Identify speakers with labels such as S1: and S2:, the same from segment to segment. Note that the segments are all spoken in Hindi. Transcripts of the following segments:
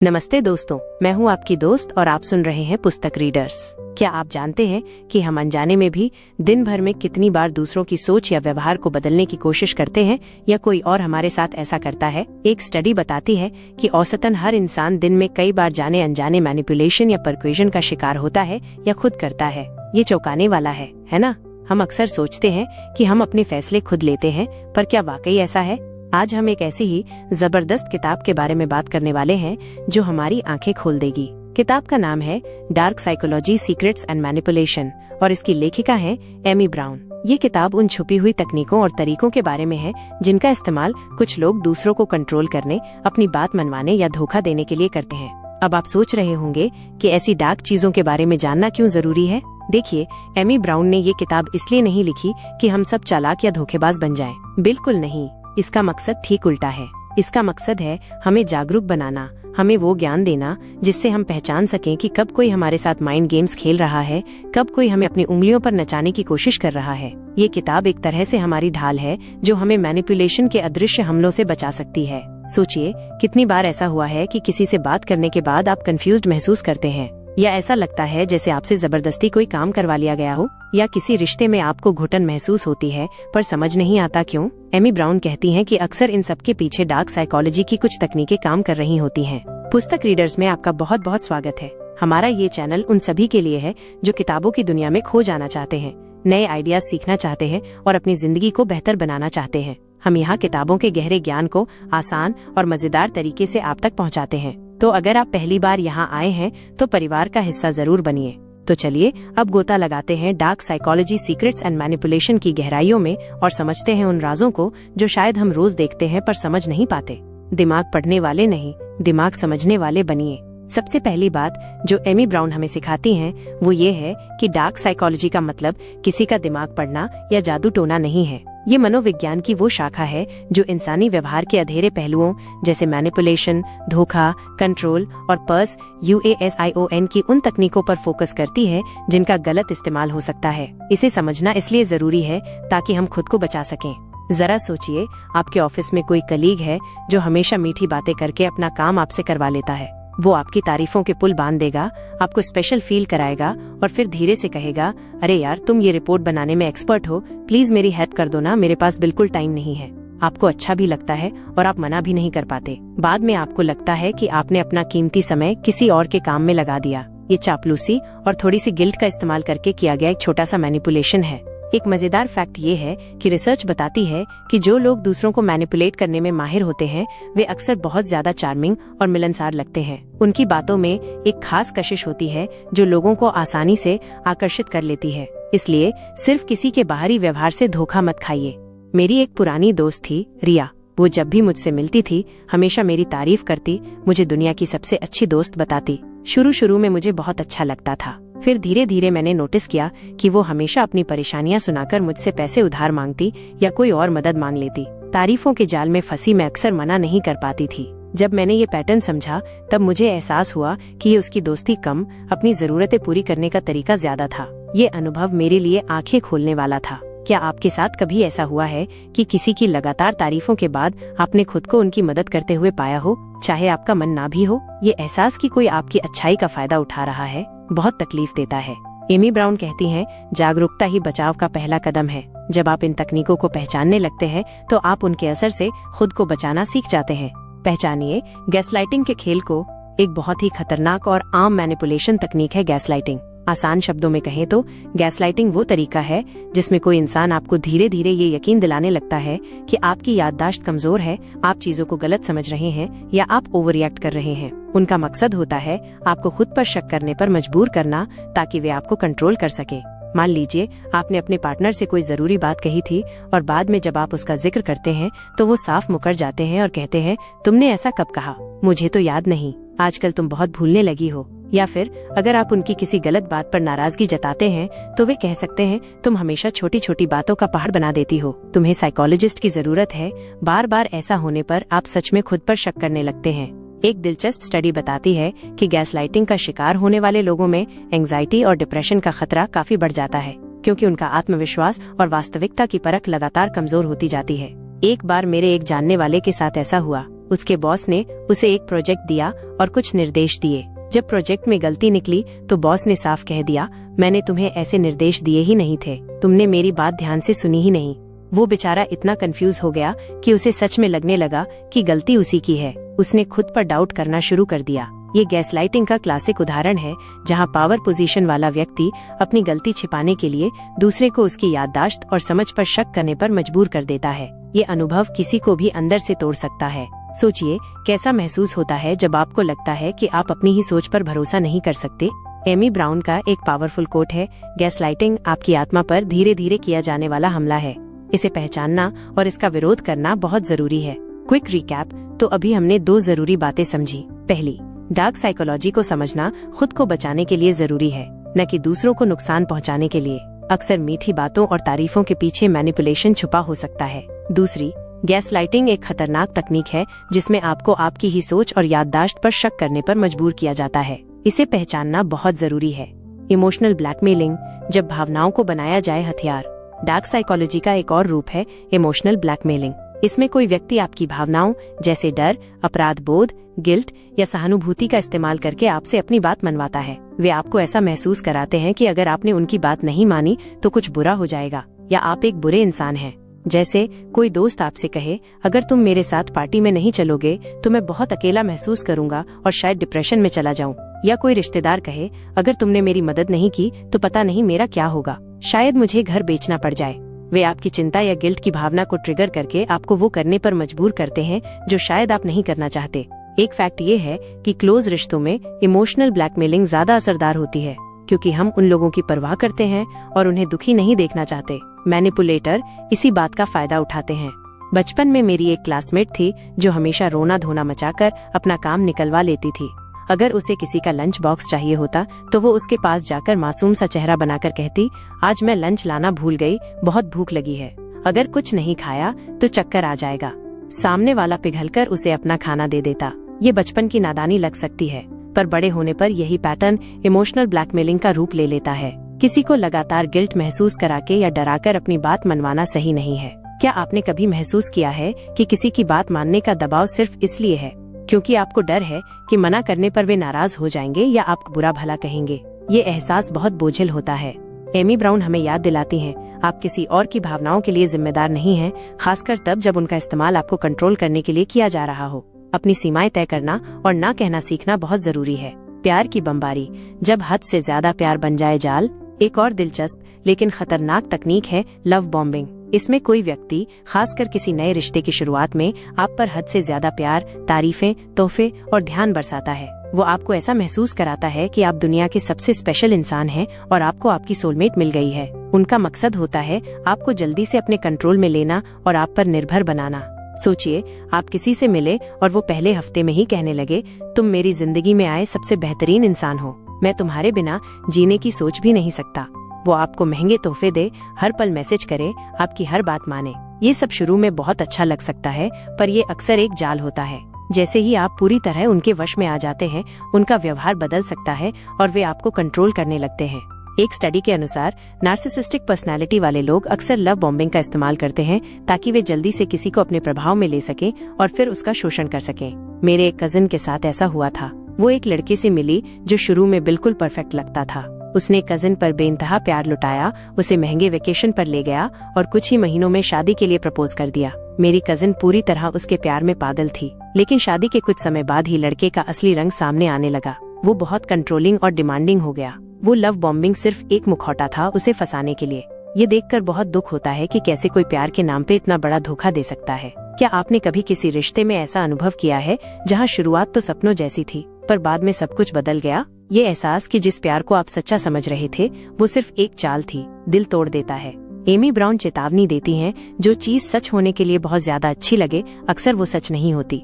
S1: नमस्ते दोस्तों, मैं हूं आपकी दोस्त और आप सुन रहे हैं पुस्तक रीडर्स। क्या आप जानते हैं कि हम अनजाने में भी दिन भर में कितनी बार दूसरों की सोच या व्यवहार को बदलने की कोशिश करते हैं या कोई और हमारे साथ ऐसा करता है। एक स्टडी बताती है कि औसतन हर इंसान दिन में कई बार जाने अनजाने मैनिपुलेशन या परक्वेशन का शिकार होता है या खुद करता है। ये चौंकाने वाला है ना? हम अक्सर सोचते हैं कि हम अपने फैसले खुद लेते हैं, पर क्या वाकई ऐसा है? आज हम एक ऐसी ही जबरदस्त किताब के बारे में बात करने वाले हैं जो हमारी आंखें खोल देगी। किताब का नाम है dark psychology, secrets and manipulation और इसकी लेखिका है एमी ब्राउन। ये किताब उन छुपी हुई तकनीकों और तरीकों के बारे में है जिनका इस्तेमाल कुछ लोग दूसरों को कंट्रोल करने, अपनी बात मनवाने या धोखा देने के लिए करते हैं। अब आप सोच रहे होंगे कि ऐसी डार्क चीजों के बारे में जानना क्यों जरूरी है। देखिए, एमी ब्राउन ने ये किताब इसलिए नहीं लिखी कि हम सब चालाक या धोखेबाज बन जाएं। बिल्कुल नहीं, इसका मकसद ठीक उल्टा है। इसका मकसद है हमें जागरूक बनाना, हमें वो ज्ञान देना जिससे हम पहचान सकें कि कब कोई हमारे साथ माइंड गेम्स खेल रहा है, कब कोई हमें अपनी उंगलियों पर नचाने की कोशिश कर रहा है। ये किताब एक तरह से हमारी ढाल है जो हमें मैनिपुलेशन के अदृश्य हमलों से बचा सकती है। सोचिए, कितनी बार ऐसा हुआ है कि किसी से बात करने के बाद आप कंफ्यूज्ड महसूस करते हैं या ऐसा लगता है जैसे आपसे जबरदस्ती कोई काम करवा लिया गया हो, या किसी रिश्ते में आपको घुटन महसूस होती है पर समझ नहीं आता क्यों। एमी ब्राउन कहती हैं कि अक्सर इन सब के पीछे डार्क साइकोलॉजी की कुछ तकनीकें काम कर रही होती हैं। पुस्तक रीडर्स में आपका बहुत बहुत स्वागत है। हमारा ये चैनल उन सभी के लिए है जो किताबों की दुनिया में खो जाना चाहते हैं, नए आइडियाज सीखना चाहते हैं और अपनी जिंदगी को बेहतर बनाना चाहते हैं। हम यहाँ किताबों के गहरे ज्ञान को आसान और मजेदार तरीके से आप तक पहुँचाते हैं। तो अगर आप पहली बार यहाँ आए हैं तो परिवार का हिस्सा जरूर बनिए। तो चलिए अब गोता लगाते हैं dark psychology, secrets and manipulation की गहराइयों में और समझते हैं उन राजों को जो शायद हम रोज देखते हैं पर समझ नहीं पाते। दिमाग पढ़ने वाले नहीं, दिमाग समझने वाले बनिए। सबसे पहली बात जो एमी ब्राउन हमें सिखाती हैं वो ये है कि डार्क साइकोलॉजी का मतलब किसी का दिमाग पढ़ना या जादू टोना नहीं है। ये मनोविज्ञान की वो शाखा है जो इंसानी व्यवहार के अधेरे पहलुओं जैसे मैनिपुलेशन, धोखा, कंट्रोल और PERSUASION की उन तकनीकों पर फोकस करती है जिनका गलत इस्तेमाल हो सकता है। इसे समझना इसलिए जरूरी है ताकि हम खुद को बचा सकें। जरा सोचिए, आपके ऑफिस में कोई कलीग है जो हमेशा मीठी बातें करके अपना काम आपसे करवा लेता है। वो आपकी तारीफों के पुल बांध देगा, आपको स्पेशल फील कराएगा और फिर धीरे से कहेगा, अरे यार तुम ये रिपोर्ट बनाने में एक्सपर्ट हो, प्लीज मेरी हेल्प कर दो ना, मेरे पास बिल्कुल टाइम नहीं है। आपको अच्छा भी लगता है और आप मना भी नहीं कर पाते। बाद में आपको लगता है कि आपने अपना कीमती समय किसी और के काम में लगा दिया। ये चापलूसी और थोड़ी सी गिल्ट का इस्तेमाल करके किया गया एक छोटा सा मैनिपुलेशन है। एक मजेदार फैक्ट ये है कि रिसर्च बताती है कि जो लोग दूसरों को मैनिपुलेट करने में माहिर होते हैं वे अक्सर बहुत ज्यादा चार्मिंग और मिलनसार लगते हैं। उनकी बातों में एक खास कशिश होती है जो लोगों को आसानी से आकर्षित कर लेती है। इसलिए सिर्फ किसी के बाहरी व्यवहार से धोखा मत खाइए। मेरी एक पुरानी दोस्त थी, रिया। वो जब भी मुझसे मिलती थी हमेशा मेरी तारीफ करती, मुझे दुनिया की सबसे अच्छी दोस्त बताती। शुरू में मुझे बहुत अच्छा लगता था, फिर धीरे धीरे मैंने नोटिस किया कि वो हमेशा अपनी परेशानियां सुनाकर मुझसे पैसे उधार मांगती या कोई और मदद मांग लेती। तारीफों के जाल में फंसी मैं अक्सर मना नहीं कर पाती थी। जब मैंने ये पैटर्न समझा तब मुझे एहसास हुआ कि ये उसकी दोस्ती कम, अपनी जरूरतें पूरी करने का तरीका ज्यादा था। ये अनुभव मेरे लिए आंखें खोलने वाला था। क्या आपके साथ कभी ऐसा हुआ है कि किसी की लगातार तारीफों के बाद आपने खुद को उनकी मदद करते हुए पाया हो, चाहे आपका मन ना भी हो? ये एहसास कि कोई आपकी अच्छाई का फायदा उठा रहा है बहुत तकलीफ देता है। एमी ब्राउन कहती हैं, जागरूकता ही बचाव का पहला कदम है। जब आप इन तकनीकों को पहचानने लगते हैं तो आप उनके असर से खुद को बचाना सीख जाते हैं। पहचानिए गैसलाइटिंग के खेल को। एक बहुत ही खतरनाक और आम मैनिपुलेशन तकनीक है गैसलाइटिंग। आसान शब्दों में कहें तो गैसलाइटिंग वो तरीका है जिसमें कोई इंसान आपको धीरे धीरे ये यकीन दिलाने लगता है कि आपकी याददाश्त कमजोर है, आप चीजों को गलत समझ रहे हैं या आप ओवर रिएक्ट कर रहे हैं। उनका मकसद होता है आपको खुद पर शक करने पर मजबूर करना ताकि वे आपको कंट्रोल कर सके। मान लीजिए आपने अपने पार्टनर से कोई जरूरी बात कही थी और बाद में जब आप उसका जिक्र करते हैं तो वो साफ मुकर जाते हैं और कहते हैं, तुमने ऐसा कब कहा, मुझे तो याद नहीं, आजकल तुम बहुत भूलने लगी हो। या फिर अगर आप उनकी किसी गलत बात पर नाराजगी जताते हैं तो वे कह सकते हैं, तुम हमेशा छोटी छोटी बातों का पहाड़ बना देती हो, तुम्हें साइकोलॉजिस्ट की जरूरत है। बार बार ऐसा होने पर आप सच में खुद पर शक करने लगते हैं। एक दिलचस्प स्टडी बताती है कि गैसलाइटिंग का शिकार होने वाले लोगों में एंजाइटी और डिप्रेशन का खतरा काफी बढ़ जाता है, क्योंकि उनका आत्मविश्वास और वास्तविकता की परख लगातार कमजोर होती जाती है। एक बार मेरे एक जानने वाले के साथ ऐसा हुआ। उसके बॉस ने उसे एक प्रोजेक्ट दिया और कुछ निर्देश दिए। जब प्रोजेक्ट में गलती निकली तो बॉस ने साफ कह दिया, मैंने तुम्हें ऐसे निर्देश दिए ही नहीं थे, तुमने मेरी बात ध्यान से सुनी ही नहीं। वो बेचारा इतना कंफ्यूज हो गया कि उसे सच में लगने लगा कि गलती उसी की है। उसने खुद पर डाउट करना शुरू कर दिया। ये गैसलाइटिंग का क्लासिक उदाहरण है, जहां पावर पोजीशन वाला व्यक्ति अपनी गलती छिपाने के लिए दूसरे को उसकी याददाश्त और समझ पर शक करने पर मजबूर कर देता है। ये अनुभव किसी को भी अंदर से तोड़ सकता है। सोचिए कैसा महसूस होता है जब आपको लगता है कि आप अपनी ही सोच पर भरोसा नहीं कर सकते। एमी ब्राउन का एक पावरफुल कोट है, गैसलाइटिंग आपकी आत्मा पर धीरे धीरे किया जाने वाला हमला है। इसे पहचानना और इसका विरोध करना बहुत जरूरी है। क्विक रिकैप, तो अभी हमने 2 जरूरी बातें समझी। पहली, डार्क साइकोलॉजी को समझना खुद को बचाने के लिए जरूरी है, न कि दूसरों को नुकसान पहुंचाने के लिए। अक्सर मीठी बातों और तारीफों के पीछे मैनिपुलेशन छुपा हो सकता है। दूसरी, गैसलाइटिंग एक खतरनाक तकनीक है जिसमें आपको आपकी ही सोच और याददाश्त पर शक करने पर मजबूर किया जाता है। इसे पहचानना बहुत जरूरी है। इमोशनल ब्लैकमेलिंग, जब भावनाओं को बनाया जाए हथियार। डार्क साइकोलॉजी का एक और रूप है इमोशनल ब्लैकमेलिंग। इसमें कोई व्यक्ति आपकी भावनाओं जैसे डर, अपराध बोध, गिल्ट या सहानुभूति का इस्तेमाल करके आपसे अपनी बात मनवाता है। वे आपको ऐसा महसूस कराते हैं कि अगर आपने उनकी बात नहीं मानी तो कुछ बुरा हो जाएगा या आप एक बुरे इंसान हैं। जैसे कोई दोस्त आपसे कहे, अगर तुम मेरे साथ पार्टी में नहीं चलोगे तो मैं बहुत अकेला महसूस करूंगा और शायद डिप्रेशन में चला जाऊं। या कोई रिश्तेदार कहे, अगर तुमने मेरी मदद नहीं की तो पता नहीं मेरा क्या होगा, शायद मुझे घर बेचना पड़ जाए। वे आपकी चिंता या गिल्ट की भावना को ट्रिगर करके आपको वो करने पर मजबूर करते हैं जो शायद आप नहीं करना चाहते। एक फैक्ट ये है कि क्लोज रिश्तों में इमोशनल ब्लैकमेलिंग ज्यादा असरदार होती है, क्योंकि हम उन लोगों की परवाह करते हैं और उन्हें दुखी नहीं देखना चाहते। मैनिपुलेटर इसी बात का फायदा उठाते हैं। बचपन में मेरी एक क्लासमेट थी जो हमेशा रोना धोना मचाकर अपना काम निकलवा लेती थी। अगर उसे किसी का लंच बॉक्स चाहिए होता तो वो उसके पास जाकर मासूम सा चेहरा बनाकर कहती, आज मैं लंच लाना भूल गई, बहुत भूख लगी है। अगर कुछ नहीं खाया तो चक्कर आ जाएगा। सामने वाला पिघलकर उसे अपना खाना दे देता। ये बचपन की नादानी लग सकती है, पर बड़े होने पर यही पैटर्न इमोशनल ब्लैकमेलिंग का रूप ले लेता है। किसी को लगातार गिल्ट महसूस कराके या डराकर अपनी बात मनवाना सही नहीं है। क्या आपने कभी महसूस किया है कि किसी की बात मानने का दबाव सिर्फ इसलिए है क्योंकि आपको डर है कि मना करने पर वे नाराज हो जाएंगे या आपको बुरा भला कहेंगे? ये एहसास बहुत बोझिल होता है। एमी ब्राउन हमें याद दिलाती हैं, आप किसी और की भावनाओं के लिए जिम्मेदार नहीं हैं, खासकर तब जब उनका इस्तेमाल आपको कंट्रोल करने के लिए किया जा रहा हो। अपनी सीमाएं तय करना और ना कहना सीखना बहुत जरूरी है। प्यार की बमबारी, जब हद से ज्यादा प्यार बन जाए जाल। एक और दिलचस्प लेकिन खतरनाक तकनीक है लव बॉम्बिंग। इसमें कोई व्यक्ति, खासकर किसी नए रिश्ते की शुरुआत में, आप पर हद से ज्यादा प्यार, तारीफें, तोहफे और ध्यान बरसाता है। वो आपको ऐसा महसूस कराता है कि आप दुनिया के सबसे स्पेशल इंसान हैं और आपको आपकी सोलमेट मिल गई है। उनका मकसद होता है आपको जल्दी से अपने कंट्रोल में लेना और आप पर निर्भर बनाना। सोचिए, आप किसी से मिले और वो पहले हफ्ते में ही कहने लगे, तुम मेरी जिंदगी में आए सबसे बेहतरीन इंसान हो, मैं तुम्हारे बिना जीने की सोच भी नहीं सकता। वो आपको महंगे तोहफे दे, हर पल मैसेज करे, आपकी हर बात माने। ये सब शुरू में बहुत अच्छा लग सकता है, पर ये अक्सर एक जाल होता है। जैसे ही आप पूरी तरह उनके वश में आ जाते हैं, उनका व्यवहार बदल सकता है और वे आपको कंट्रोल करने लगते हैं। एक स्टडी के अनुसार नार्सिसिस्टिक पर्सनालिटी वाले लोग अक्सर लव बॉम्बिंग का इस्तेमाल करते हैं ताकि वे जल्दी से किसी को अपने प्रभाव में ले सकें और फिर उसका शोषण कर सकें। मेरे एक कजिन के साथ ऐसा हुआ था। वो एक लड़के से मिली जो शुरू में बिल्कुल परफेक्ट लगता था। उसने कजिन पर बेइंतहा प्यार लुटाया, उसे महंगे वेकेशन पर ले गया और कुछ ही महीनों में शादी के लिए प्रपोज कर दिया। मेरी कजिन पूरी तरह उसके प्यार में पागल थी, लेकिन शादी के कुछ समय बाद ही लड़के का असली रंग सामने आने लगा। वो बहुत कंट्रोलिंग और डिमांडिंग हो गया। वो लव बॉम्बिंग सिर्फ एक मुखौटा था उसे फंसाने के लिए। ये देखकर बहुत दुख होता है कि कैसे कोई प्यार के नाम पे इतना बड़ा धोखा दे सकता है। क्या आपने कभी किसी रिश्ते में ऐसा अनुभव किया है जहाँ शुरुआत तो सपनों जैसी थी, पर बाद में सब कुछ बदल गया? ये एहसास कि जिस प्यार को आप सच्चा समझ रहे थे वो सिर्फ एक चाल थी, दिल तोड़ देता है। एमी ब्राउन चेतावनी देती हैं, जो चीज सच होने के लिए बहुत ज्यादा अच्छी लगे, अक्सर वो सच नहीं होती।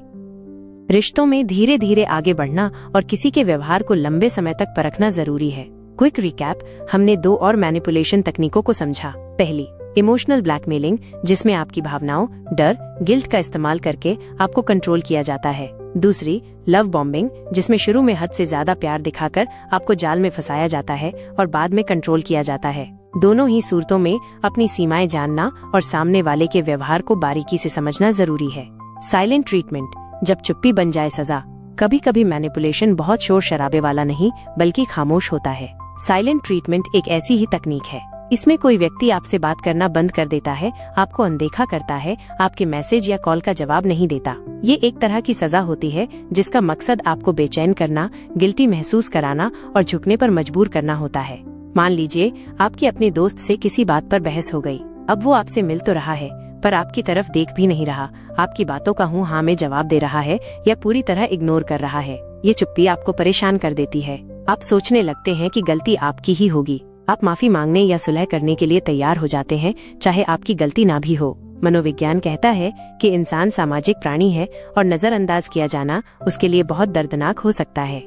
S1: रिश्तों में धीरे धीरे आगे बढ़ना और किसी के व्यवहार को लंबे समय तक परखना जरूरी है। क्विक रिकैप, हमने 2 और मैनिपुलेशन तकनीकों को समझा। पहली, इमोशनल ब्लैकमेलिंग, जिसमें आपकी भावनाओं, डर, गिल्ट का इस्तेमाल करके आपको कंट्रोल किया जाता है। दूसरी, लव बॉम्बिंग, जिसमें शुरू में हद से ज्यादा प्यार दिखाकर आपको जाल में फंसाया जाता है और बाद में कंट्रोल किया जाता है। दोनों ही सूरतों में अपनी सीमाएं जानना और सामने वाले के व्यवहार को बारीकी से समझना जरूरी है। साइलेंट ट्रीटमेंट, जब चुप्पी बन जाए सजा। कभी कभी मैनिपुलेशन बहुत शोर शराबे वाला नहीं बल्कि खामोश होता है। साइलेंट ट्रीटमेंट एक ऐसी ही तकनीक है। इसमें कोई व्यक्ति आपसे बात करना बंद कर देता है, आपको अनदेखा करता है, आपके मैसेज या कॉल का जवाब नहीं देता। ये एक तरह की सजा होती है जिसका मकसद आपको बेचैन करना, गिल्टी महसूस कराना और झुकने पर मजबूर करना होता है। मान लीजिए आपकी अपने दोस्त से किसी बात पर बहस हो गई। अब वो आपसे मिल तो रहा है पर आपकी तरफ देख भी नहीं रहा, आपकी बातों का हूँ हाँ में जवाब दे रहा है या पूरी तरह इग्नोर कर रहा है। ये चुप्पी आपको परेशान कर देती है। आप सोचने लगते हैं कि गलती आपकी ही होगी। आप माफी मांगने या सुलह करने के लिए तैयार हो जाते हैं, चाहे आपकी गलती ना भी हो। मनोविज्ञान कहता है कि इंसान सामाजिक प्राणी है और नजरअंदाज किया जाना उसके लिए बहुत दर्दनाक हो सकता है।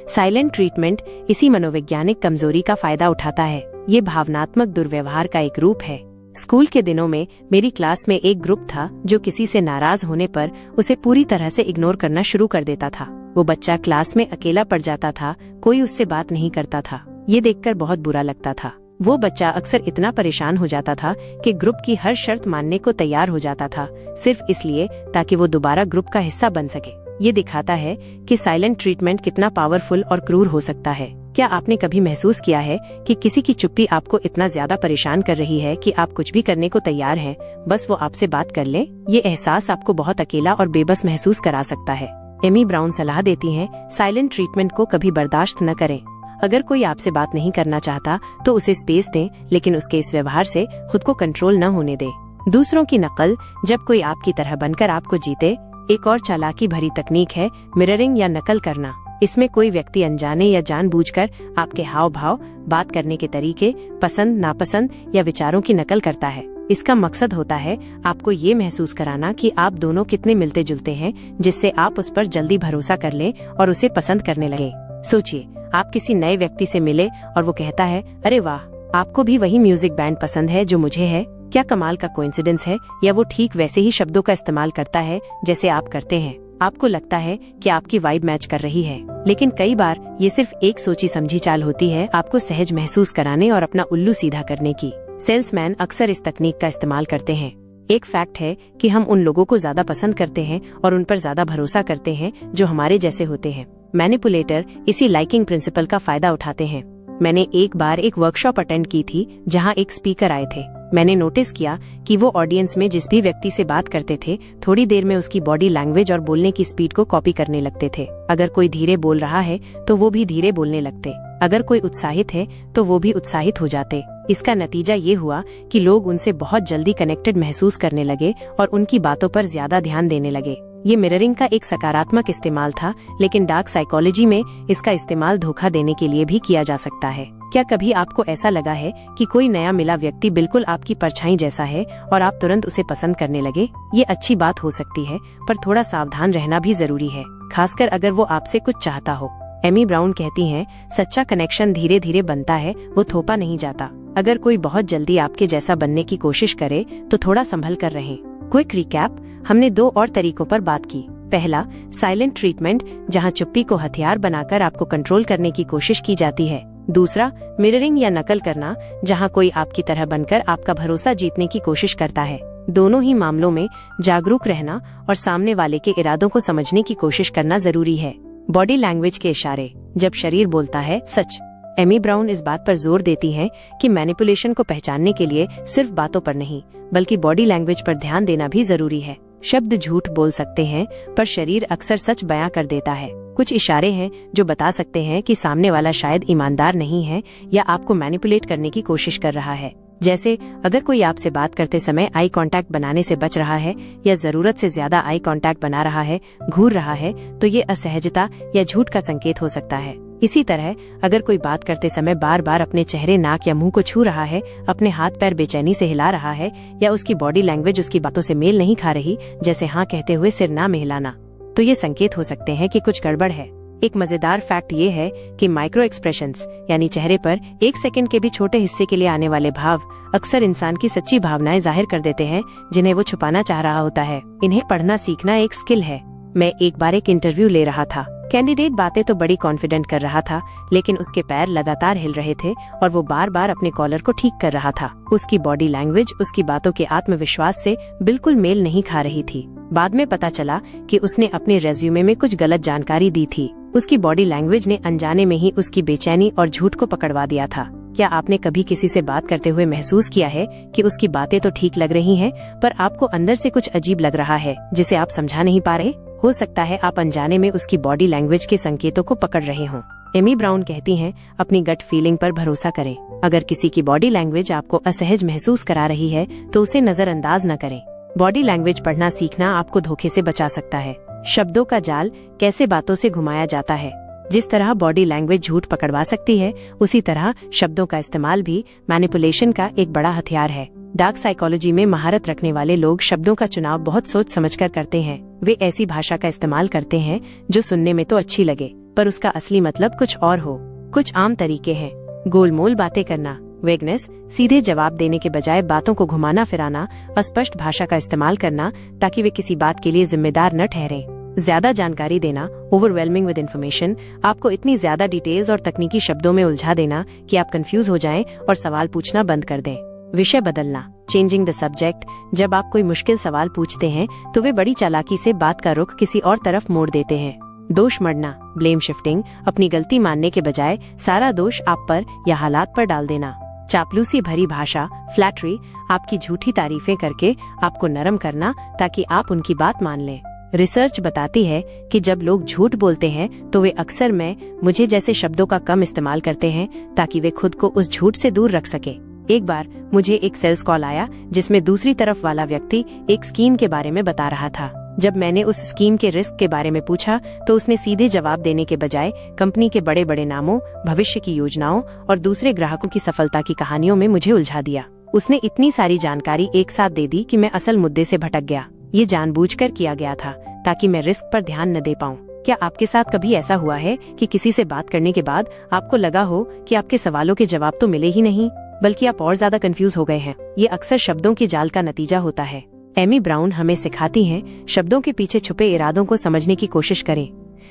S1: साइलेंट ट्रीटमेंट इसी मनोवैज्ञानिक कमजोरी का फायदा उठाता है। ये भावनात्मक दुर्व्यवहार का एक रूप है। स्कूल के दिनों में मेरी क्लास में एक ग्रुप था जो किसी से नाराज होने पर उसे पूरी तरह से इग्नोर करना शुरू कर देता था। वो बच्चा क्लास में अकेला पड़ जाता था, कोई उससे बात नहीं करता था। ये देखकर बहुत बुरा लगता था। वो बच्चा अक्सर इतना परेशान हो जाता था कि ग्रुप की हर शर्त मानने को तैयार हो जाता था, सिर्फ इसलिए ताकि वो दोबारा ग्रुप का हिस्सा बन सके। ये दिखाता है कि साइलेंट ट्रीटमेंट कितना पावरफुल और क्रूर हो सकता है। क्या आपने कभी महसूस किया है कि किसी की चुप्पी आपको इतना ज्यादा परेशान कर रही है कि आप कुछ भी करने को तैयार हैं, बस वो आपसे बात कर ले? ये एहसास आपको बहुत अकेला और बेबस महसूस करा सकता है। एमी ब्राउन सलाह देती हैं, साइलेंट ट्रीटमेंट को कभी बर्दाश्त न करें। अगर कोई आपसे बात नहीं करना चाहता तो उसे स्पेस दें, लेकिन उसके इस व्यवहार से खुद को कंट्रोल न होने दें। दूसरों की नकल, जब कोई आपकी तरह बनकर आपको जीते। एक और चालाकी भरी तकनीक है मिररिंग या नकल करना। इसमें कोई व्यक्ति अनजाने या जानबूझकर आपके हाव भाव, बात करने के तरीके, पसंद नापसंद या विचारों की नकल करता है। इसका मकसद होता है आपको ये महसूस कराना कि आप दोनों कितने मिलते जुलते हैं, जिससे आप उस पर जल्दी भरोसा कर लें और उसे पसंद करने लगे। सोचिए, आप किसी नए व्यक्ति से मिले और वो कहता है, अरे वाह, आपको भी वही म्यूजिक बैंड पसंद है जो मुझे है। क्या कमाल का कोइंसिडेंस है। या वो ठीक वैसे ही शब्दों का इस्तेमाल करता है जैसे आप करते हैं। आपको लगता है कि आपकी वाइब मैच कर रही है, लेकिन कई बार ये सिर्फ एक सोची समझी चाल होती है, आपको सहज महसूस कराने और अपना उल्लू सीधा करने की। सेल्समैन अक्सर इस तकनीक का इस्तेमाल करते हैं। एक फैक्ट है कि हम उन लोगों को ज्यादा पसंद करते हैं और उन पर ज्यादा भरोसा करते हैं जो हमारे जैसे होते हैं। मैनिपुलेटर इसी लाइकिंग प्रिंसिपल का फायदा उठाते हैं। मैंने एक बार एक वर्कशॉप अटेंड की थी जहां एक स्पीकर आए थे। मैंने नोटिस किया कि वो ऑडियंस में जिस भी व्यक्ति से बात करते थे, थोड़ी देर में उसकी बॉडी लैंग्वेज और बोलने की स्पीड को कॉपी करने लगते थे। अगर कोई धीरे बोल रहा है तो वो भी धीरे बोलने लगते। अगर कोई उत्साहित है तो वो भी उत्साहित हो जाते। इसका नतीजा ये हुआ कि लोग उनसे बहुत जल्दी कनेक्टेड महसूस करने लगे और उनकी बातों पर ज्यादा ध्यान देने लगे। ये मिररिंग का एक सकारात्मक इस्तेमाल था, लेकिन डार्क साइकोलॉजी में इसका इस्तेमाल धोखा देने के लिए भी किया जा सकता है। क्या कभी आपको ऐसा लगा है कि कोई नया मिला व्यक्ति बिल्कुल आपकी परछाई जैसा है और आप तुरंत उसे पसंद करने लगे? ये अच्छी बात हो सकती है, पर थोड़ा सावधान रहना भी जरूरी है, खासकर अगर वो आपसे कुछ चाहता हो। एमी ब्राउन कहती हैं, सच्चा कनेक्शन धीरे धीरे बनता है, वो थोपा नहीं जाता। अगर कोई बहुत जल्दी आपके जैसा बनने की कोशिश करे तो थोड़ा संभल कर रहें। क्विक रिकैप, हमने 2 और तरीकों पर बात की। पहला, साइलेंट ट्रीटमेंट, जहां चुप्पी को हथियार बनाकर आपको कंट्रोल करने की कोशिश की जाती है। दूसरा, मिररिंग या नकल करना, जहां कोई आपकी तरह बनकर आपका भरोसा जीतने की कोशिश करता है। दोनों ही मामलों में जागरूक रहना और सामने वाले के इरादों को समझने की कोशिश करना जरूरी है। बॉडी लैंग्वेज के इशारे, जब शरीर बोलता है सच। एमी ब्राउन इस बात पर जोर देती हैं कि मैनिपुलेशन को पहचानने के लिए सिर्फ बातों पर नहीं, बल्कि बॉडी लैंग्वेज पर ध्यान देना भी जरूरी है। शब्द झूठ बोल सकते हैं, पर शरीर अक्सर सच बयां कर देता है। कुछ इशारे हैं जो बता सकते हैं कि सामने वाला शायद ईमानदार नहीं है या आपको मैनिपुलेट करने की कोशिश कर रहा है। जैसे अगर कोई आपसे बात करते समय आई कांटेक्ट बनाने से बच रहा है या जरूरत से ज्यादा आई कांटेक्ट बना रहा है, घूर रहा है, तो ये असहजता या झूठ का संकेत हो सकता है। इसी तरह अगर कोई बात करते समय बार बार अपने चेहरे, नाक या मुंह को छू रहा है, अपने हाथ पैर बेचैनी से हिला रहा है या उसकी बॉडी लैंग्वेज उसकी बातों से मेल नहीं खा रही, जैसे हाँ कहते हुए सिर ना हिलाना, तो ये संकेत हो सकते हैं कि कुछ गड़बड़ है। एक मजेदार फैक्ट ये है कि माइक्रो एक्सप्रेशंस, यानी चेहरे पर 1 सेकंड के भी छोटे हिस्से के लिए आने वाले भाव अक्सर इंसान की सच्ची भावनाएं जाहिर कर देते हैं, जिन्हें वो छुपाना चाह रहा होता है। इन्हें पढ़ना सीखना एक स्किल है। मैं एक बार एक इंटरव्यू ले रहा था। कैंडिडेट बातें तो बड़ी कॉन्फिडेंट कर रहा था, लेकिन उसके पैर लगातार हिल रहे थे और वो बार बार अपने कॉलर को ठीक कर रहा था। उसकी बॉडी लैंग्वेज उसकी बातों के आत्मविश्वास से बिल्कुल मेल नहीं खा रही थी। बाद में पता चला कि उसने अपने रेज्यूमे में कुछ गलत जानकारी दी थी। उसकी बॉडी लैंग्वेज ने अनजाने में ही उसकी बेचैनी और झूठ को पकड़वा दिया था। क्या आपने कभी किसी से बात करते हुए महसूस किया है कि उसकी बातें तो ठीक लग रही हैं, पर आपको अंदर से कुछ अजीब लग रहा है जिसे आप समझा नहीं पा रहे? हो सकता है आप अनजाने में उसकी बॉडी लैंग्वेज के संकेतों को पकड़ रहे हों। एमी ब्राउन कहती हैं, अपनी गट फीलिंग पर भरोसा करें। अगर किसी की बॉडी लैंग्वेज आपको असहज महसूस करा रही है तो उसे नजरअंदाज न करें। बॉडी लैंग्वेज पढ़ना सीखना आपको धोखे से बचा सकता है। शब्दों का जाल कैसे बातों से घुमाया जाता है। जिस तरह बॉडी लैंग्वेज झूठ पकड़वा सकती है, उसी तरह शब्दों का इस्तेमाल भी मैनिपुलेशन का एक बड़ा हथियार है। डार्क साइकोलॉजी में महारत रखने वाले लोग शब्दों का चुनाव बहुत सोच समझकर करते हैं। वे ऐसी भाषा का इस्तेमाल करते हैं जो सुनने में तो अच्छी लगे, पर उसका असली मतलब कुछ और हो। कुछ आम तरीके हैं: गोलमोल बातें करना, वेगनेस, सीधे जवाब देने के बजाय बातों को घुमाना फिराना, अस्पष्ट भाषा का इस्तेमाल करना ताकि वे किसी बात के लिए जिम्मेदार न ठहरे, ज्यादा जानकारी देना, ओवरवेलमिंग विद इन्फॉर्मेशन, आपको इतनी ज्यादा डिटेल्स और तकनीकी शब्दों में उलझा देना कि आप कंफ्यूज हो जाएं और सवाल पूछना बंद कर दें। विषय बदलना, चेंजिंग द सब्जेक्ट, जब आप कोई मुश्किल सवाल पूछते हैं तो वे बड़ी चालाकी से बात का रुख किसी और तरफ मोड़ देते हैं। दोष मढ़ना, ब्लेम शिफ्टिंग, अपनी गलती मानने के बजाय सारा दोष आप पर या हालात पर डाल देना। चापलूसी भरी भाषा, फ्लैटरी, आपकी झूठी तारीफें करके आपको नरम करना ताकि आप उनकी बात मान लें। रिसर्च बताती है कि जब लोग झूठ बोलते हैं तो वे अक्सर मैं, मुझे जैसे शब्दों का कम इस्तेमाल करते हैं ताकि वे खुद को उस झूठ से दूर रख सके। एक बार मुझे एक सेल्स कॉल आया जिसमें दूसरी तरफ वाला व्यक्ति एक स्कीम के बारे में बता रहा था। जब मैंने उस स्कीम के रिस्क के बारे में पूछा तो उसने सीधे जवाब देने के बजाय कंपनी के बड़े बड़े नामों, भविष्य की योजनाओं और दूसरे ग्राहकों की सफलता की कहानियों में मुझे उलझा दिया। उसने इतनी सारी जानकारी एक साथ दे दी कि मैं असल मुद्दे से भटक गया। ये जानबूझकर किया गया था ताकि मैं रिस्क पर ध्यान न दे पाऊं। क्या आपके साथ कभी ऐसा हुआ है कि किसी से बात करने के बाद आपको लगा हो कि आपके सवालों के जवाब तो मिले ही नहीं, बल्कि आप और ज्यादा कंफ्यूज हो गए हैं? ये अक्सर शब्दों के जाल का नतीजा होता है। एमी ब्राउन हमें सिखाती हैं, शब्दों के पीछे छुपे इरादों को समझने की कोशिश करें,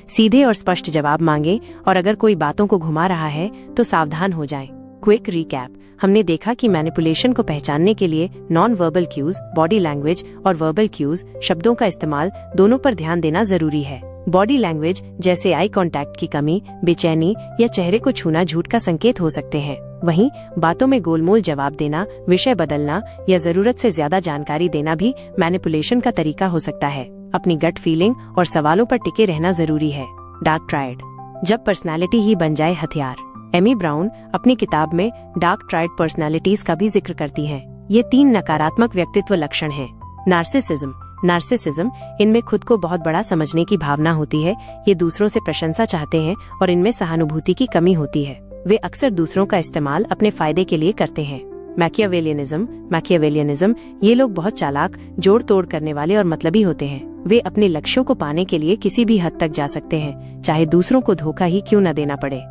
S1: सीधे और स्पष्ट जवाब मांगे और अगर कोई बातों को घुमा रहा है तो सावधान हो जाएं। क्विक रिकैप, हमने देखा कि मैनिपुलेशन को पहचानने के लिए non verbal cues, body language और वर्बल क्यूज, शब्दों का इस्तेमाल दोनों पर ध्यान देना जरूरी है। बॉडी लैंग्वेज जैसे आई कांटेक्ट की कमी, बेचैनी या चेहरे को छूना झूठ का संकेत हो सकते हैं। वहीं बातों में गोलमोल जवाब देना, विषय बदलना या जरूरत से ज्यादा जानकारी देना भी मैनिपुलेशन का तरीका हो सकता है। अपनी गट फीलिंग और सवालों पर टिके रहना जरूरी है। डार्क ट्रायड, जब पर्सनालिटी ही बन जाए हथियार। एमी ब्राउन अपनी किताब में डार्क ट्रायड पर्सनालिटीज का भी जिक्र करती हैं। ये 3 नकारात्मक व्यक्तित्व लक्षण हैं। नार्सिसिज्म, इनमें खुद को बहुत बड़ा समझने की भावना होती है। ये दूसरों से प्रशंसा चाहते हैं और इनमें सहानुभूति की कमी होती है। वे अक्सर दूसरों का इस्तेमाल अपने फायदे के लिए करते हैं। मैकियावेलियनिज्म, ये लोग बहुत चालाक, जोड़ तोड़ करने वाले और मतलबी होते हैं। वे अपने लक्ष्यों को पाने के लिए किसी भी हद तक जा सकते हैं, चाहे दूसरों को धोखा ही क्यों न देना पड़े।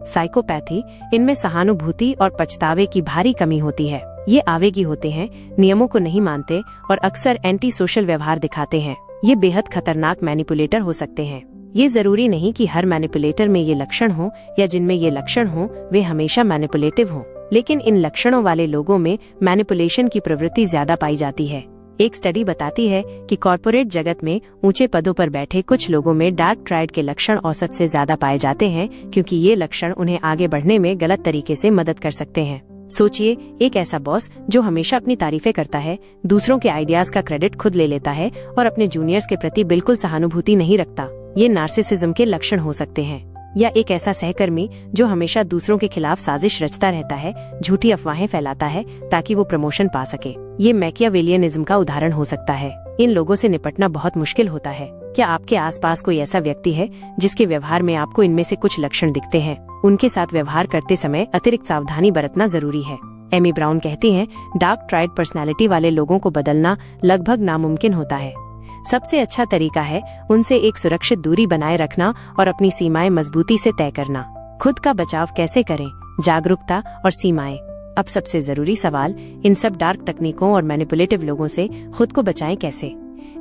S1: साइकोपैथी, इनमें सहानुभूति और पछतावे की भारी कमी होती है। ये आवेगी होते हैं, नियमों को नहीं मानते और अक्सर एंटी सोशल व्यवहार दिखाते हैं। ये बेहद खतरनाक मैनिपुलेटर हो सकते हैं। ये जरूरी नहीं कि हर मैनिपुलेटर में ये लक्षण हो या जिनमें ये लक्षण हो वे हमेशा मैनिपुलेटिव हों, लेकिन इन लक्षणों वाले लोगों में मैनिपुलेशन की प्रवृत्ति ज्यादा पाई जाती है। एक स्टडी बताती है कि कॉर्पोरेट जगत में ऊंचे पदों पर बैठे कुछ लोगों में डार्क ट्रायड के लक्षण औसत से ज्यादा पाए जाते हैं, क्योंकि ये लक्षण उन्हें आगे बढ़ने में गलत तरीके से मदद कर सकते हैं। सोचिए, एक ऐसा बॉस जो हमेशा अपनी तारीफें करता है, दूसरों के आइडियाज का क्रेडिट खुद ले लेता है और अपने जूनियर्स के प्रति बिल्कुल सहानुभूति नहीं रखता। ये नार्सिसिज्म के लक्षण हो सकते हैं। या एक ऐसा सहकर्मी जो हमेशा दूसरों के खिलाफ साजिश रचता रहता है, झूठी अफवाहें फैलाता है ताकि वो प्रमोशन पा सके। ये मैकियावेलियनिज्म का उदाहरण हो सकता है। इन लोगों से निपटना बहुत मुश्किल होता है। क्या आपके आसपास कोई ऐसा व्यक्ति है जिसके व्यवहार में आपको इनमें से कुछ लक्षण दिखते हैं? उनके साथ व्यवहार करते समय अतिरिक्त सावधानी बरतना जरूरी है। एमी ब्राउन कहती हैं, डार्क ट्रायड पर्सनालिटी वाले लोगों को बदलना लगभग नामुमकिन होता है। सबसे अच्छा तरीका है उनसे एक सुरक्षित दूरी बनाए रखना और अपनी सीमाएं मजबूती से तय करना। खुद का बचाव कैसे करें? जागरूकता और सीमाएं। अब सबसे जरूरी सवाल, इन सब डार्क तकनीकों और मैनिपुलेटिव लोगों से खुद को बचाएं कैसे?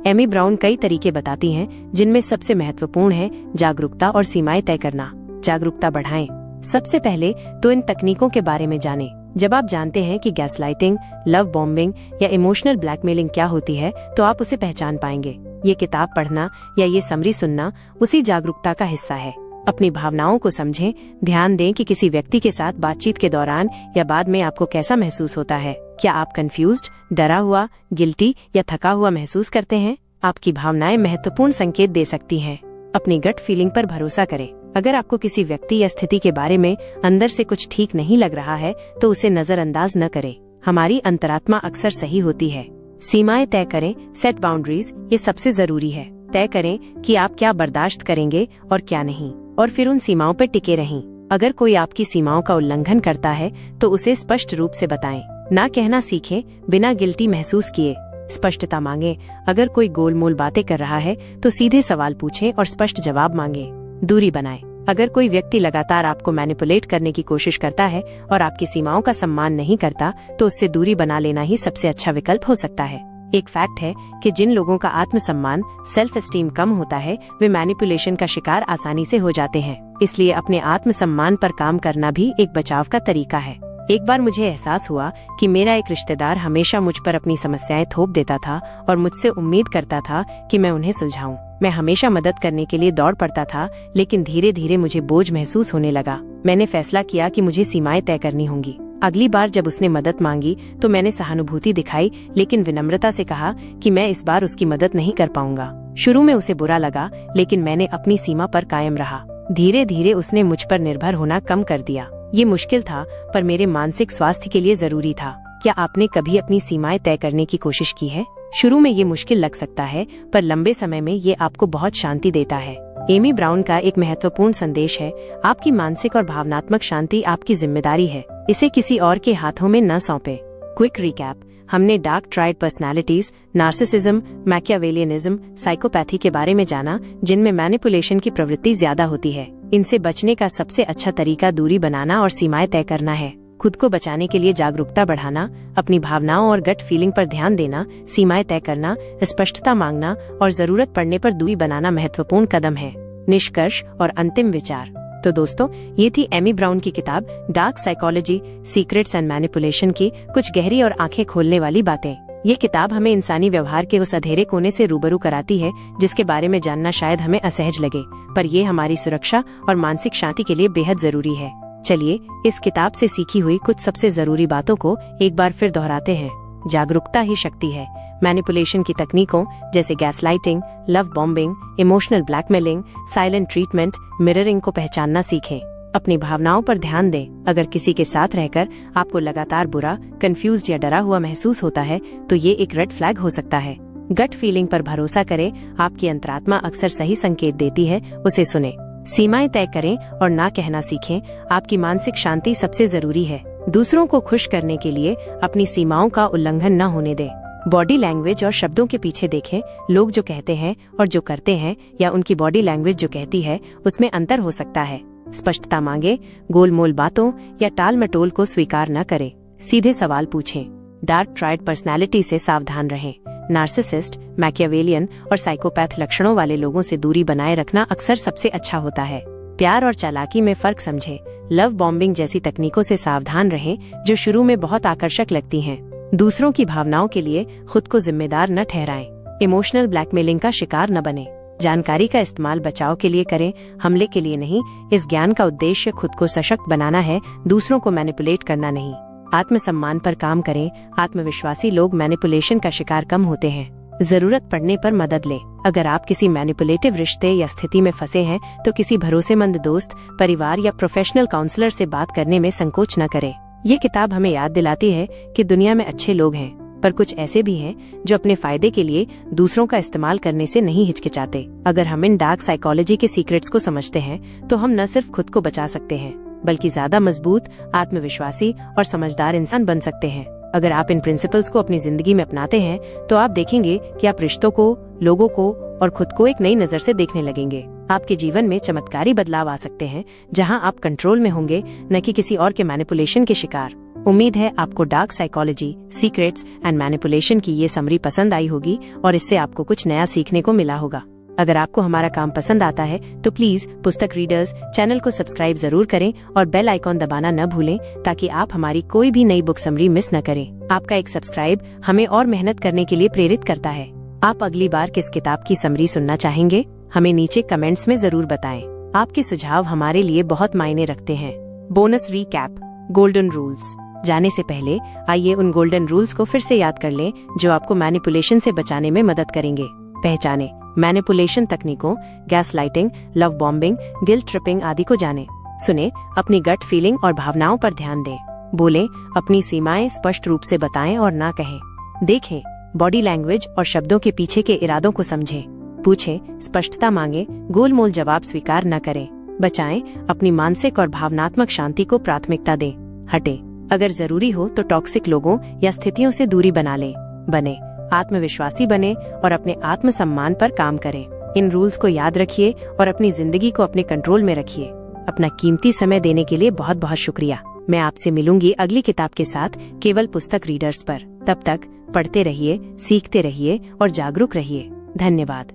S1: एमी ब्राउन कई तरीके बताती हैं, जिनमें सबसे महत्वपूर्ण है जागरूकता और सीमाएं तय करना। जागरूकता बढ़ाएं। सबसे पहले तो इन तकनीकों के बारे में जानें। जब आप जानते हैं कि गैसलाइटिंग, लव बॉम्बिंग या इमोशनल ब्लैकमेलिंग क्या होती है, तो आप उसे पहचान पाएंगे। ये किताब पढ़ना या ये समरी सुनना उसी जागरूकता का हिस्सा है। अपनी भावनाओं को समझें। ध्यान दें कि किसी व्यक्ति के साथ बातचीत के दौरान या बाद में आपको कैसा महसूस होता है। क्या आप कंफ्यूज्ड, डरा हुआ, गिल्टी या थका हुआ महसूस करते हैं? आपकी भावनाएं महत्वपूर्ण संकेत दे सकती हैं। अपनी गट फीलिंग पर भरोसा करें। अगर आपको किसी व्यक्ति या स्थिति के बारे में अंदर से कुछ ठीक नहीं लग रहा है, तो उसे नजरअंदाज न करें। हमारी अंतरात्मा अक्सर सही होती है। सीमाएं तय करें। सेट बाउंड्रीज, ये सबसे जरूरी है। तय करें कि आप क्या बर्दाश्त करेंगे और क्या नहीं, और फिर उन सीमाओं पर टिके रहें। अगर कोई आपकी सीमाओं का उल्लंघन करता है, तो उसे स्पष्ट रूप से बताएं। ना कहना सीखें बिना गिल्टी महसूस किए। स्पष्टता मांगे। अगर कोई गोलमोल बातें कर रहा है, तो सीधे सवाल पूछें और स्पष्ट जवाब मांगे। दूरी बनाएं। अगर कोई व्यक्ति लगातार आपको मैनिपुलेट करने की कोशिश करता है और आपकी सीमाओं का सम्मान नहीं करता, तो उससे दूरी बना लेना ही सबसे अच्छा विकल्प हो सकता है। एक फैक्ट है कि जिन लोगों का आत्मसम्मान, सेल्फ एस्टीम कम होता है, वे मैनिपुलेशन का शिकार आसानी से हो जाते हैं। इसलिए अपने आत्मसम्मान पर काम करना भी एक बचाव का तरीका है। एक बार मुझे एहसास हुआ कि मेरा एक रिश्तेदार हमेशा मुझ पर अपनी समस्याएं थोप देता था और मुझसे उम्मीद करता था कि मैं उन्हें सुलझाऊं। मैं हमेशा मदद करने के लिए दौड़ पड़ता था, लेकिन धीरे धीरे मुझे बोझ महसूस होने लगा। मैंने फैसला किया कि मुझे सीमाएं तय करनी होंगी। अगली बार जब उसने मदद मांगी, तो मैंने सहानुभूति दिखाई, लेकिन विनम्रता से कहा कि मैं इस बार उसकी मदद नहीं कर पाऊंगा। शुरू में उसे बुरा लगा, लेकिन मैंने अपनी सीमा पर कायम रहा। धीरे धीरे उसने मुझ पर निर्भर होना कम कर दिया। ये मुश्किल था, पर मेरे मानसिक स्वास्थ्य के लिए जरूरी था। क्या आपने कभी अपनी सीमाएं तय करने की कोशिश की है? शुरू में ये मुश्किल लग सकता है, पर लंबे समय में ये आपको बहुत शांति देता है। एमी ब्राउन का एक महत्वपूर्ण संदेश है, आपकी मानसिक और भावनात्मक शांति आपकी जिम्मेदारी है। इसे किसी और के हाथों में न सौंपे। Quick recap. हमने dark triad personalities, narcissism, Machiavellianism, psychopathy के बारे में जाना, जिनमें मैनिपुलेशन की प्रवृत्ति ज्यादा होती है। इनसे बचने का सबसे अच्छा तरीका दूरी बनाना और सीमाएं तय करना है। खुद को बचाने के लिए जागरूकता बढ़ाना, अपनी भावनाओं और गट फीलिंग पर ध्यान देना, सीमाएं तय करना, स्पष्टता मांगना और जरूरत पड़ने पर दूरी बनाना महत्वपूर्ण कदम है। निष्कर्ष और अंतिम विचार। तो दोस्तों, ये थी एमी ब्राउन की किताब dark psychology, secrets and manipulation की कुछ गहरी और आंखें खोलने वाली बातें। ये किताब हमें इंसानी व्यवहार के उस अंधेरे कोने से रूबरू कराती है, जिसके बारे में जानना शायद हमें असहज लगे, पर ये हमारी सुरक्षा और मानसिक शांति के लिए बेहद जरूरी है। चलिए इस किताब से सीखी हुई कुछ सबसे जरूरी बातों को एक बार फिर दोहराते हैं। जागरूकता ही शक्ति है। मैनिपुलेशन की तकनीकों जैसे gaslighting, love bombing, emotional blackmailing, silent treatment, mirroring को पहचानना सीखें। अपनी भावनाओं पर ध्यान दें। अगर किसी के साथ रहकर आपको लगातार बुरा, कंफ्यूज्ड या डरा हुआ महसूस होता है, तो ये एक रेड फ्लैग हो सकता है। गट फीलिंग पर भरोसा करें। आपकी अंतरात्मा अक्सर सही संकेत देती है, उसे सुने। सीमाएं तय करें और ना कहना सीखें। आपकी मानसिक शांति सबसे जरूरी है। दूसरों को खुश करने के लिए अपनी सीमाओं का उल्लंघन न होने दें। बॉडी लैंग्वेज और शब्दों के पीछे देखें। लोग जो कहते हैं और जो करते हैं, या उनकी बॉडी लैंग्वेज जो कहती है, उसमें अंतर हो सकता है। स्पष्टता मांगे। गोलमोल बातों या टाल मटोल को स्वीकार न करें। सीधे सवाल पूछें। डार्क ट्राइड पर्सनालिटी से सावधान रहें। नार्सिसिस्ट, मैकियावेलियन और साइकोपैथ लक्षणों वाले लोगों से दूरी बनाए रखना अक्सर सबसे अच्छा होता है। प्यार और चालाकी में फर्क समझें। लव बॉम्बिंग जैसी तकनीकों से सावधान रहें, जो शुरू में बहुत आकर्षक लगती हैं। दूसरों की भावनाओं के लिए खुद को जिम्मेदार न ठहराएं। इमोशनल ब्लैकमेलिंग का शिकार न बने। जानकारी का इस्तेमाल बचाव के लिए करें, हमले के लिए नहीं। इस ज्ञान का उद्देश्य खुद को सशक्त बनाना है, दूसरों को मैनिपुलेट करना नहीं। आत्मसम्मान पर काम करें। आत्मविश्वासी लोग मैनिपुलेशन का शिकार कम होते हैं। जरूरत पड़ने पर मदद लें। अगर आप किसी मैनिपुलेटिव रिश्ते या स्थिति में फंसे हैं, तो किसी भरोसेमंद दोस्त, परिवार या प्रोफेशनल काउंसलर से बात करने में संकोच न करें। ये किताब हमें याद दिलाती है कि दुनिया में अच्छे लोग हैं, पर कुछ ऐसे भी हैं जो अपने फायदे के लिए दूसरों का इस्तेमाल करने से नहीं हिचकिचाते। अगर हम इन डार्क साइकोलॉजी के सीक्रेट्स को समझते हैं, तो हम न सिर्फ खुद को बचा सकते हैं, बल्कि ज्यादा मजबूत, आत्मविश्वासी और समझदार इंसान बन सकते हैं। अगर आप इन प्रिंसिपल्स को अपनी जिंदगी में अपनाते हैं, तो आप देखेंगे कि आप रिश्तों को, लोगों को और खुद को एक नई नजर से देखने लगेंगे। आपके जीवन में चमत्कारी बदलाव आ सकते हैं, जहां आप कंट्रोल में होंगे, न कि किसी और के मैनिपुलेशन के शिकार। उम्मीद है आपको dark psychology, secrets and manipulation की ये समरी पसंद आई होगी और इससे आपको कुछ नया सीखने को मिला होगा। अगर आपको हमारा काम पसंद आता है तो प्लीज पुस्तक रीडर्स चैनल को सब्सक्राइब जरूर करें और बेल आइकॉन दबाना न भूलें ताकि आप हमारी कोई भी नई बुक समरी मिस न करें। आपका एक सब्सक्राइब हमें और मेहनत करने के लिए प्रेरित करता है। आप अगली बार किस किताब की समरी सुनना चाहेंगे, हमें नीचे कमेंट्स में जरूर बताएं। आपके सुझाव हमारे लिए बहुत मायने रखते हैं। Bonus recap, golden rules. जाने से पहले आइए उन गोल्डन रूल्स को फिर से याद कर लें जो आपको मैनिपुलेशन से बचाने में मदद करेंगे। पहचाने मैनिपुलेशन तकनीकों, gas lighting, love bombing, guilt tripping आदि को जाने। सुने, अपनी गट फीलिंग और भावनाओं पर ध्यान दें। बोलें, अपनी सीमाएं स्पष्ट रूप से बताएं और ना कहें। देखें, बॉडी लैंग्वेज और शब्दों के पीछे के इरादों को समझें। पूछें, स्पष्टता मांगे, गोलमोल जवाब स्वीकार न करें। बचाएं, अपनी मानसिक और भावनात्मक शांति को प्राथमिकता दें। हटे, अगर जरूरी हो तो टॉक्सिक लोगों या स्थितियों से दूरी बना लें। बने, आत्मविश्वासी बने और अपने आत्मसम्मान पर काम करें। इन रूल्स को याद रखिए और अपनी जिंदगी को अपने कंट्रोल में रखिए। अपना कीमती समय देने के लिए बहुत बहुत शुक्रिया। मैं आपसे मिलूंगी अगली किताब के साथ केवल पुस्तक रीडर्स पर। तब तक पढ़ते रहिए, सीखते रहिए और जागरूक रहिए। धन्यवाद।